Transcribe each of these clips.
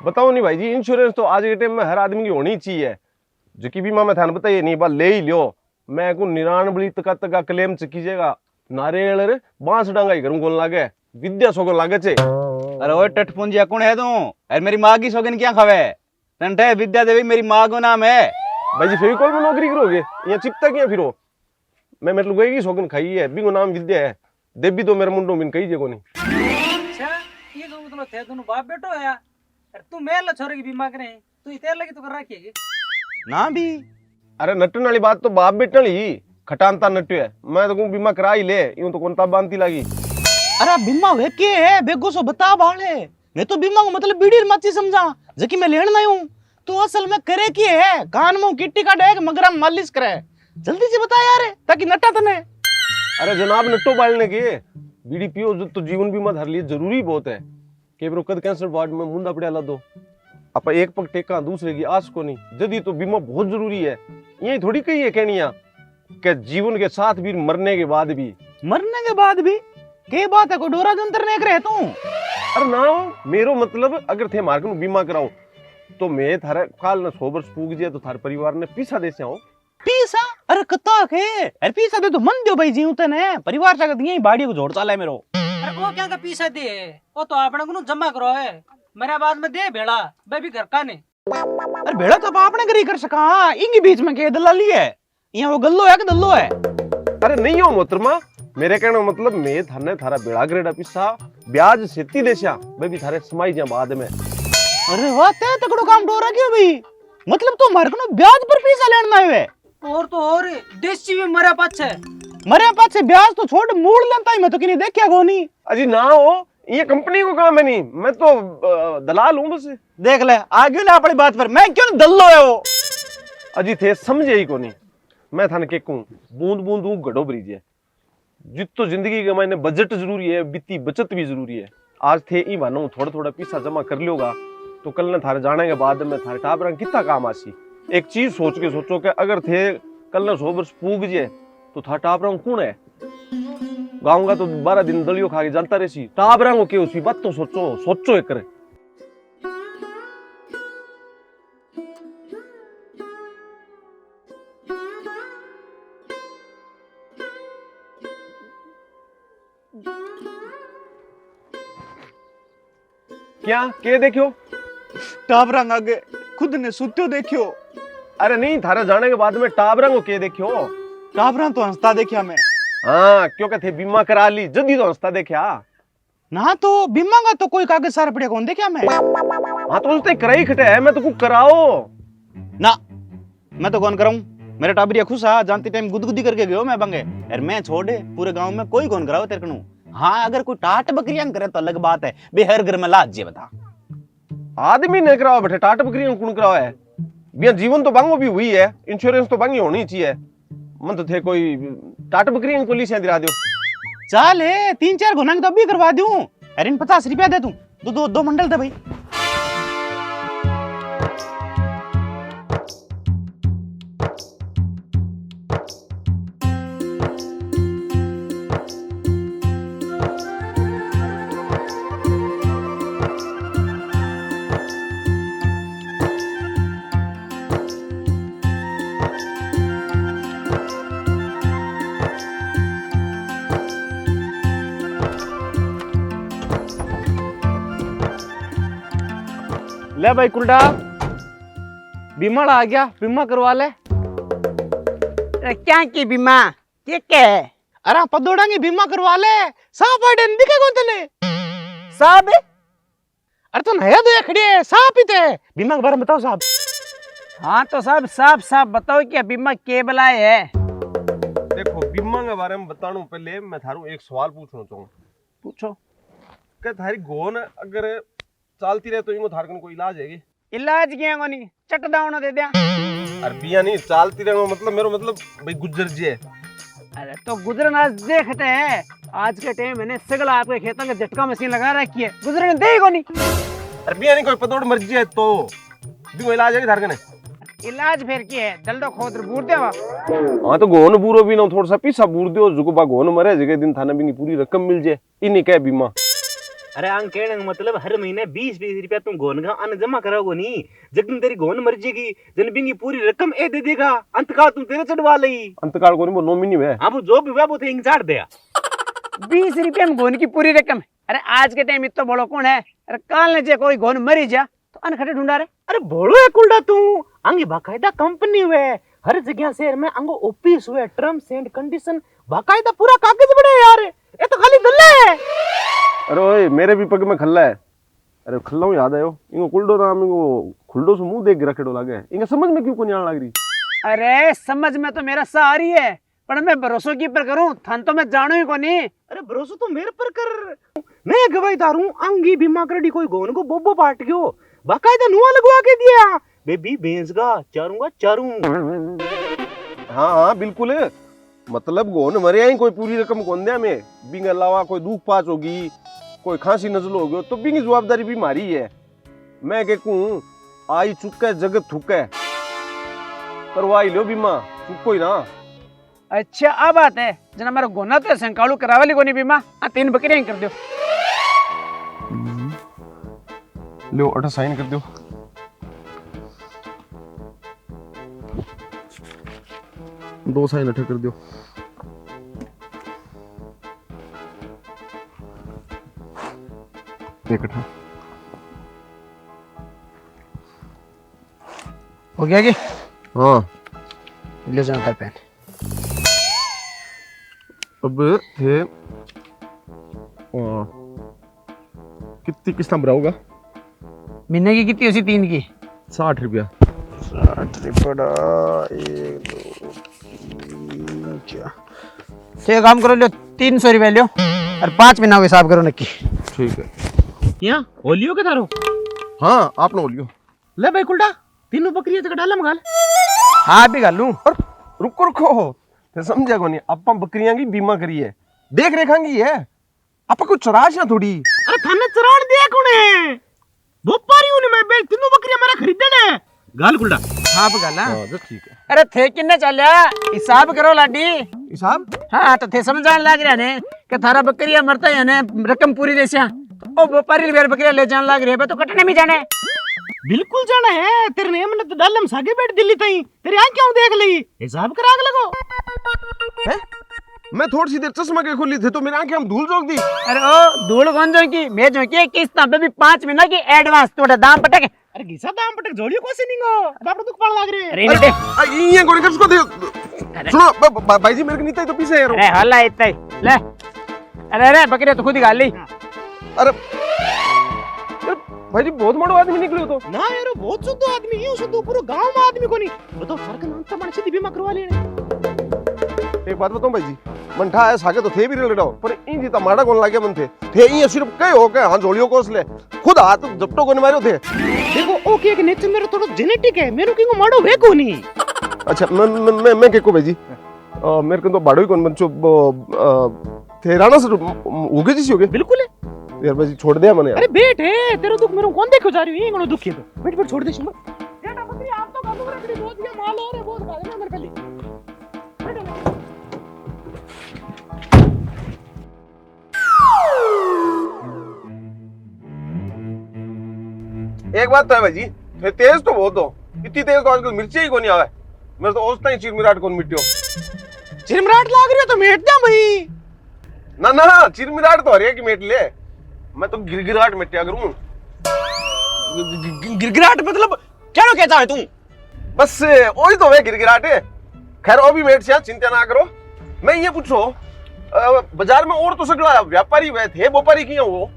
बताओ नहीं भाई जी, इंश्योरेंस तो आज के टाइम में हर आदमी की होनी चाहिए। जो कि बीमा में थाने बताइए नहीं बात ले ही लियो। मैं को 99 तक क्लेम कीजिएगा। नारियल रे बांस डांगा ही करूं कौन लागे विद्या सोगन लागे छे। अरे ओए टटपुंजिया कौन है तू? अरे मेरी माँ की सौगन क्या खावे? टंटे विद्या देवी मेरी माँ को नाम है। भाई जी फेविकॉल में नौकरी करोगे यहाँ चिपता क्या फिरो? मैं मतलब गई की सौगन खाई है बिंगो नाम विद्या है। देवी तो मेरे मुंडो बिन कही जे कोनी। अच्छा ये तो मतलब थे दोनों बाप बेटो है यार। तू मेल छोरे की बीमा करे तू इतेर लगी तो कर रखी है ना भी। अरे नटन वाली बात तो बाप बेटन ही खटानता नट्यो है। मैं तो कहूं बीमा करा ही ले यूं तो कौन ता बांधती लागी। अरे बीमा वे के है बेगो सो बता बाले। मैं तो बीमा को मतलब बीड़ी मच्छी समझा जकी मैं लेन नहीं हूं। तू असल में करे की है कान में किट्टी का डेग मगरम मालिश करे। जल्दी से बता यार ताकि नटा तने। अरे जनाब नट्टो बालने के बीड़ी पियो जो तो जीवन बीमा धर लिए जरूरी बहुत है। के ब्रो कद कैंसर वार्ड में मुंडा पड़िया ला दो आप एक पग टेका दूसरे की आस को नहीं जदी तो बीमा बहुत जरूरी है। यही थोड़ी कही है कहनिया कि जीवन के साथ भी मरने के बाद भी के बात है को डोरा जंतर ने करे तू। अरे ना मेरो मतलब अगर थे मार्ग में बीमा कराओ तो मैं थारे काल न 100 वर्ष पूग जे तो थारे परिवार ने पीसा दे से आओ। पीसा? अरे कत्ता के अरे पीसा दे तो मन दियो भाई जीव तने परिवार जाके दिए बाड़ी को जोड़ चाला है मेरो। अरे वो क्या का पीसा दे वो तो आपने को जमा करो है मेरे बाद में दे भेड़ा मैं भी घर का ने। अरे भेड़ा तो आपने करी कर सका इंगी बीच में के दलाली है यहाँ वो गल्लो है कि दल्लो है? अरे नहीं हो मोहतरमा मेरे कहने मतलब मैं थाने थारा बेड़ा ग्रेडा पिसा ब्याज सेती देशा मैं भी थारे समाई जा बाद में। अरे वाह ते तकड़ो काम डोरा क्यों भाई? मतलब तो मार को ब्याज पर पैसा लेना है और तो और देसी भी मरे पाछे ब्याज तो छोड़ मूड लेता ही मैं तो किनी देखया कोनी। अजी ना हो ये कंपनी को काम है नहीं मैं तो दलाल हूँ बस। देख ले आगे ना अपनी बात पर मैं क्यों दल्लो है वो। अजी थे समझे ही को नहीं मैं थाने के कहूँ बूंद बूंद हूँ घड़ो ब्रिज है जित तो जिंदगी के मायने बजट जरूरी है वित्तीय बचत भी जरूरी है। आज थे ई मानो थोड़ा थोड़ा पैसा जमा कर लियोगा तो कल ने थारे जाने के बाद में थारे टाबरा कितना काम आसी। एक चीज सोच के सोचो कि अगर थे कल ने 100 वर्ष पूग जे तो था टाबरा कौन है गाँव का तो 12 दिन दलियो खा के जानता रही टाबरा को क्यों उसी बात तो सोचो एक करे। क्या के देखियो टाबरा आगे खुद ने सुत्यो देखियो। अरे नहीं थारा जाने के बाद में टाबरा को के देखियो। टाबरा तो हंसता देखिया मैं। हाँ क्यों थे बीमा करा ली जल्दी तो हंसता देखा ना तो बीमा का तो कोई कागज सारा पड़िया कौन देखा मैं। हाँ तो उसने कराई खटे है मैं तो कुछ कराओ ना मैं तो कौन कराऊं मेरा टाबरिया खुश आ जानती टाइम गुदगुदी करके गयो मैं बंगे यार मैं छोड़े पूरे गांव में कोई कौन कराओ तेरे कनु। हाँ अगर कोई टाट बकरियां करे तो अलग बात है बे हर घर में लाज जे बता आदमी ने कराओ बैठे टाट बकरियां कौन कराओ है बिया जीवन तो बांगो भी हुई है इंश्योरेंस तो बांगी होनी चाहिए। मन तो थे कोई टाट बकरियां पुलिस दिला दो चल है 3-4 गुना तो भी करवा दूं। अरे 50 रुपया दे तू दो मंडल दे भाई। ले भाई कुलडा बीमा आ गया बीमा करवा ले। क्या की बीमा के है? अरे पदोड़ांगे बीमा करवा ले साहब आइडन दिखे कौन तने साहब अरे तो नया दो खड़ी है साहब ही थे बीमा के बारे में बताओ साहब। हाँ तो साहब साफ बताओ क्या बीमा के बलाए है? देखो बीमा के बारे में बताने पहले मैं थारू एक सवाल पूछना चाहूँ। पूछो क्या थारी गोन अगर चालती रहे तो इनको थारकन को इलाज है? इलाज क्या कोनी चट दावना दे दिया। अरे बिया नहीं चालती रहे मतलब मेरो मतलब भाई गुजर जे। अरे तो गुजरना देखते हैं आज के टाइम मैंने सगला आपके खेतों में झटका मशीन लगा रखी है गुजरने दे ही कोनी। अरे बिया नहीं कोई पतोड़ मर जाए तो भी इलाज है थारकन इलाज फिर की है जल्द खोद बूर दे। हाँ तो गोन बूरो भी ना थोड़ा सा पीसा बूर दो जुको बा गोन मरे जगह दिन थाना भी पूरी रकम मिल जाए इन्हीं क्या बीमा। अरे अंग कहने का मतलब हर महीने 20-20 रुपया तुम गोन का अन्न जमा कराओगे नहीं, जब तुम तेरी गोन मर जाएगी जनबिंग की पूरी रकम ए दे देगा, अंतकाल तुम तेरे चढ़वा लई। अंतकाल को नहीं, वो नॉमिनी है। हाँ वो जो भी हुआ वो तो इंग चाट दिया। 20 रुपये में गोन की पूरी रकम। अरे आज के टाइम इतना बड़ो कौन है? अरे काल ने जे कोई गोन मरी जा तो अनखटे ढूंढा रहे। अरे बोलो है कुलडा तू, अंग बाकायदा कंपनी हुए हर जगह शहर में, अंगो ऑफिस हुए, टर्म्स एंड कंडीशन बाकायदा पूरा कागज बड़े यार, ये तो खाली दल्ला है। अरे ओए मेरे भी पग में खल्ला है। अरे खल्ला हूँ याद आयो, इनको कुलडो नाम इनको खुलडो से मुंह देख के रखेडो लागे, इनका समझ में क्यों को नहीं आने लग रही? अरे समझ में तो मेरा सारी है, पर मैं भरोसा की पर करूं, थान तो मैं जानू ही को नहीं। अरे भरोसा तो मेरे पर कर, मैं गवाहीदार हूँ। अंगी बीमा करडी कोई गोन को बोबो पाट गयो, बाकायदा नुआ लगवा के दिया, बेबी भैंस का चारूंगा चारू। हाँ हाँ बिल्कुल, मतलब गोन मरे आई कोई पूरी रकम कौन दिया में, बिंग अलावा कोई दुख पाच होगी, कोई खांसी नजल हो गयो तो बिंग जवाबदारी भी मारी है। मैं के कहूं आई चुका जगत थुका करवाई लो बीमा, चुको ही ना। अच्छा अब बात है जना मेरा गोना तो संकालू करावाली कोनी बीमा, 3 बकरियां कर दो। लो अटा साइन कर दो। दो साइन अठा कर दो। एक अठा हो गया कि? हाँ ले जाओ कर पेन। अब थे कितनी किस्ता भराऊंगा? महीने की कितनी उसी 3 की? 60 रुपया। 60 रुपया 1 2 3 4। तो काम करो, लो 300 रुपया लो और 5 महीना का हिसाब करो नक्की। ठीक है। यहाँ ओलियो के थारो? हाँ आप ना बोलियो। ले भाई कुलडा, तीनों बकरियां तो डाला मगाल। हाँ भी गालू। और रुको रुको, ते समझा को नहीं, अपा बकरियां की बीमा करी है, देख रेखांगी है, अपा कुछ चराश ना थोड़ी। अरे थाने चराण दिया कौने? वो पारी हूं मैं बे, तीनों बकरियां मेरा खरीदने है। गाल कुलडा। हाँ भी गाला। हाँ ठीक है। अरे थे किन्ने चलिया हिसाब करो लाडी। हिसाब? हाँ तो थे समझाने लग रहा ने कि थारा बकरियां मरता है ने रकम पूरी देसिया, ओ व्यापारी बेर बकरियां ले जाने लग रही है, तो कटने भी जाने। बिल्कुल जाना है, तेरे ने हमने तो डालम सागे बैठ दिल्ली तई, तेरी आंख क्यों देख ली? हिसाब करा के लगो। है? मैं थोड़ी सी देर चश्मा के खोली थे तो मेरी आंखें हम धूल झोंक दी। अरे ओ धूल कौन जो की मैं जो की किस्त पे भी 5 महीना की एडवांस तोड़ा दाम पटक। अरे घिसा दाम पटक जोड़ियो कोसे निंगो, बाप दुख पड़ लाग रे। अरे बेटे ये कोनी कर उसको दे। सुनो भाई जी मेरे को नीता ही तो पीछे यार। अरे हल्ला इतना ही ले। अरे अरे बकरियां तो खुद ही गाल ली। अरे भाई जी बहुत बड़ो आदमी निकले हो तो। ना यार बहुत शुद्ध आदमी, यूं शुद्ध पूरे गांव में आदमी को नहीं बताओ, फर्क नाम तो मन सीधी बीमा करवा लेने। एक बात बताऊं भाई जी, मन ठा है सागे तो थे भी रेल डाओ, पर इन जीता माड़ा कौन लागे मन थे ये सिर्फ कई हो के हां जोड़ियों को उसले खुद हाथ जपटो को मारो थे। देखो ओके के नेचर मेरा थोड़ा जेनेटिक है, मेरे को माड़ो वे को नहीं। अच्छा मैं के को भाई जी मेरे को तो बाड़ो ही कौन बंचो थे राणा से होगे जी होगे। बिल्कुल है यार भाई जी छोड़ दे मने यार। अरे बैठ है, तेरा दुख मेरे को कौन देखो जा रही है, ये दुख है तो बैठ बैठ छोड़ दे सुन। बेटा बकरी आप तो गालू रखड़ी बहुत ये माल है रे, बहुत खा देना मेरे पहले। एक बात तो है भाई जी, तेज तो बहुत हो, इतनी तेज तो आजकल मिर्ची ही को नहीं आवे, मेरे तो औसता ही चिरमिराट कौन मिट्टियो। चिरमराट लाग रही है तो मेट जा भाई। ना ना चिरमिराट तो हरिया की मेट ले, मैं तो गिरगिराट मिट्टिया करूं। गिरगिराट मतलब क्या नो कहता है तू? बस वही तो है गिरगिराट है। खैर वो भी मेट से चिंता ना करो। मैं ये पूछो बाजार में और तो सगला व्यापारी वे थे व्यापारी किया वो?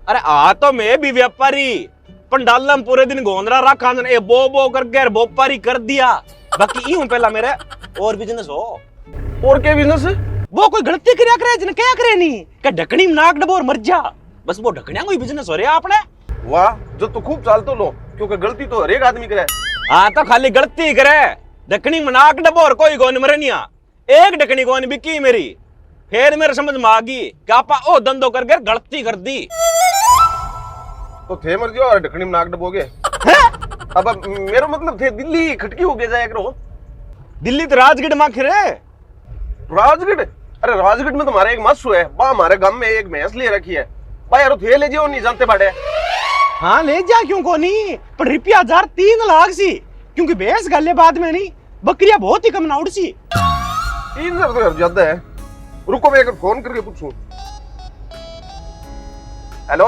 अरे आ तो मैं भी व्यापारी, पंडालम पूरे दिन गोंदरा रखा ए बो करके व्यापारी कर दिया। बाकी यूं पहला मेरे और बिजनेस हो। और क्या बिजनेस है? वो कोई गलती करया करे जिन क्या करे नहीं कि ढकनी में नाक डबो और मर जा, बस वो ढकनिया कोई बिजनेस हो रहा आपने। वाह जो तो खूब चाल तो लो, क्योंकि गलती तो हर एक आदमी करे। हाँ तो खाली गलती करे, ढकनी में नाक डबो और कोई गोन मरे नहीं। एक ढकनी गोन बिकी मेरी, फिर मेरे समझ में आ गई कि आपा ओ धंधो करके गलती कर दी। तो थे मर जाओ और ढकनी में नाक डबोगे। अब मेरा मतलब थे दिल्ली खटकी हो गया जाए करो। दिल्ली तो राजगढ़ में खिरे। राजगढ़? अरे राजगढ़ में तो हमारा एक मस्सू है, वहां हमारे गांव में एक भैंस ले रखी है, भाई यार थे ले जियो नहीं जानते बाड़े। हाँ ले जा क्यों को नहीं, पर रुपया 3 लाख सी, क्योंकि भैंस गले बाद में नहीं, बकरियां बहुत ही कम नाउड सी। 3,000 तो यार ज्यादा है। रुको मैं एक फोन करके पूछूं। हेलो,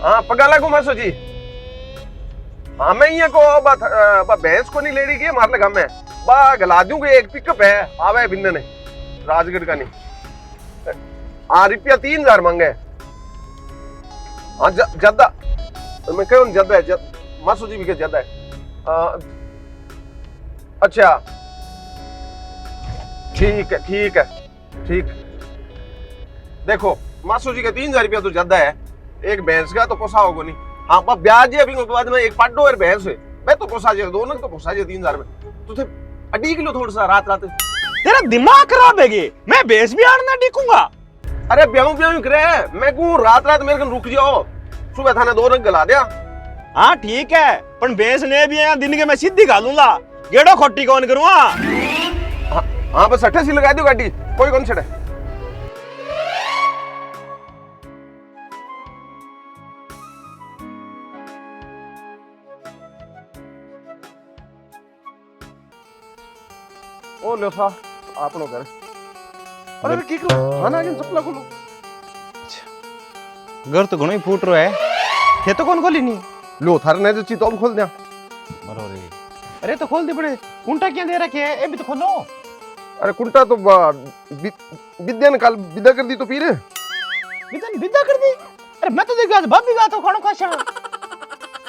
हाँ पगाला को मासो जी। हाँ मैं ये को भैंस को नहीं ले रही मार लगा मैं बा गला दूंगे। एक पिकअप है आवे भिन्न ने राजगढ़ का नहीं। हाँ रुपया 3,000 मांगे। हाँ ज्यादा मैं कहूँ ज्यादा है। मासो जी भी ज्यादा है। अच्छा ठीक है ठीक है ठीक। देखो मासू जी का 3,000 रुपया तो ज्यादा है। एक भैंस का तो पोसा होगा नहीं। हाँ पर ब्याज है अभी के बाद में एक पाडो और भैंस है मैं तो पोसा जाए दोनों तो पोसा जाए 3,000 में। तुझे अडीक लो थोड़ा सा रात रात। तेरा दिमाग खराब है कि मैं भैंस भी आड़ना टिकूंगा। अरे ब्याह ब्याह करे मैं कहूँ रात रात मेरे को रुक जाओ, सुबह थाने 2 रंग गला दिया। हाँ ठीक है, पर भैंस ने भी यहाँ दिन के मैं सीधी घालूंगा, गेड़ो खोटी कौन करूँगा। हाँ बस 28 लगा दो गाड़ी, कोई कौन छड़े। ओ लो सा आपनो घर। अरे की करो खाना के चपला खोलो। घर तो घणो ही फूट रो है, थे तो कौन खोली नहीं। लो थारे ने ची तो खोल दिया। मरो रे, अरे तो खोल दे बड़े, कुंटा क्या दे रखे है, ए भी तो खोलो। अरे कुंटा तो विद्या ने कल विदा कर दी तो फिर विदा कर दी। अरे मैं तो देखा भाभी का तो खानो खाशा।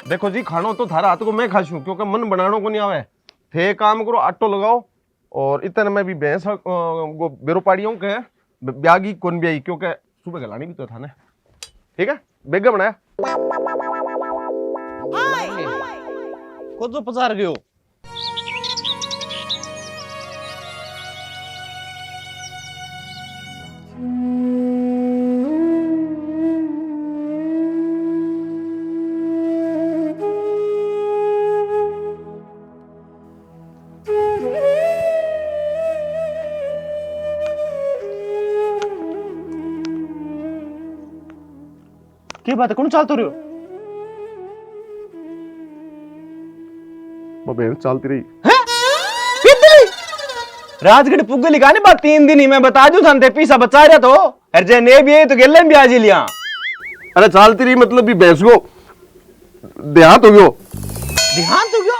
देखो जी खानो तो थारा हाथ को मैं खाशू क्योंकि मन बनानो को नहीं आवे। थे काम करो आटो लगाओ और इतने में भी भैंस वो बेरो पाड़ियों के ब्यागी कौन ब्याई क्योंकि सुबह गलानी भी तो था ना। ठीक है बेगा बनाया खुद तो पसार गयो। क्या बात है, कौन चलते रहो? भैंस चलती रही राजगढ़ पुग्गे लिखाने बात 3 दिन ही मैं बता दूं थाने पीसा बचा रहा तो अर्जे ने भी तो गेले भी आज लिया। अरे चलती रही मतलब भी भैंस को देहात हो गयो। देहांत हो गयो?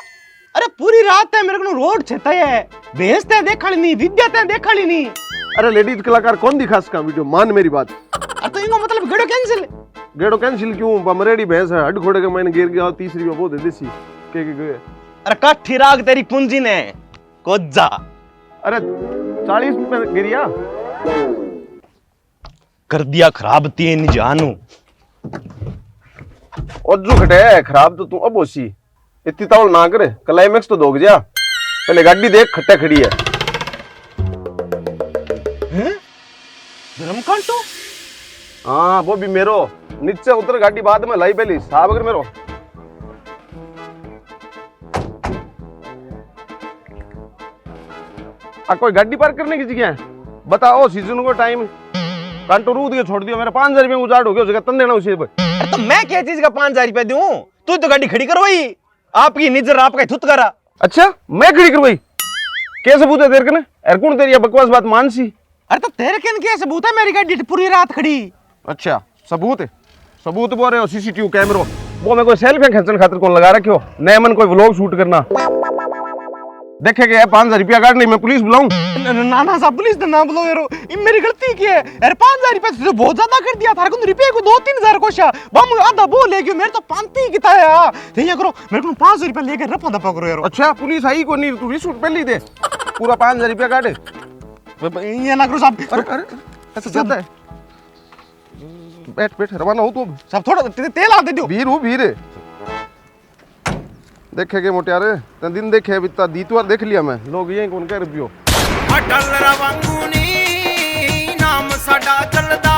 अरे पूरी रात है मेरे को रोड छता है, भैंस ते देखा नहीं, विद्या ते देखा नहीं। अरे लेडीज कलाकार कौन दिखा इसका वीडियो, मान मेरी बात। अरे तो इनको मतलब गेड़ो कैंसिल। गेड़ो कैंसिल क्यों, मरेडी भैंस है हड खोड़े के मैंने गिर गया 30 रुपया वो दे देसी के गए। अरे काठी राग तेरी पूंजी ने कोजा। अरे 40 रुपए गिरिया कर दिया खराब 3 जानू। और जो खटे खराब तो तू अब होसी इतनी तावल ना करे, क्लाइमेक्स तो दोग जा। पहले गाड़ी देख खट्टा खड़ी है। धर्मकांड तो हाँ वो भी मेरो नीचे उतर गाड़ी बाद में लाई पहली साहब अगर मेरो। कोई गाड़ी पार्क करने की जगह है बताओ, सीजन को टाइम कांटो रू दिया छोड़ दिया, मेरा 5,000 रुपया उजाड़ हो गया जगह तन देना उसे। तो मैं क्या चीज का 5,000 रुपया दूं, तू तो गाड़ी खड़ी करवाई, आपकी निजर आपका थुत करा। अच्छा मैं खड़ी करवाई, कैसे सबूत है तेरे कने? यार कौन तेरी बकवास बात मान सी। अरे तो तेरे कन क्या सबूत है, मेरी गाड़ी पूरी रात खड़ी। अच्छा सबूत है, सबूत बोल रहे हो सीसीटीवी कैमरा, वो मैं कोई सेल्फी खींचने खातिर कौन लगा रखे हो, नए मन कोई व्लॉग शूट करना देखे गया 5,000 रुपया काटने मैं पुलिस बुलाऊं? ना साहब पुलिस ना बुलाओ यार, ये मेरी गलती की है यार। 5,000 रुपया तो बहुत ज्यादा कर दिया था, रुपये को 2-3 हजार कोशा बम आधा वो ले गयो, मेरे तो 35 की था यार। ये करो मेरे को 500 रुपया लेके रफा दफा करो यार। अच्छा पुलिस आई को नहीं, तू 20 पहले दे पूरा 5,000 रुपया काटे। ये ना करो साहब। अरे ऐसा ज्यादा है, बैठ बैठ रवाना हो तो साहब थोड़ा तेल आ दे दो। भीड़ हो भीड़ देखेगे मोटियारे ते दिन देखे बिता दीतवार देख लिया मैं, लोग यही कौन कह रबियो अटल रवांगुनी नाम साडा चलदा।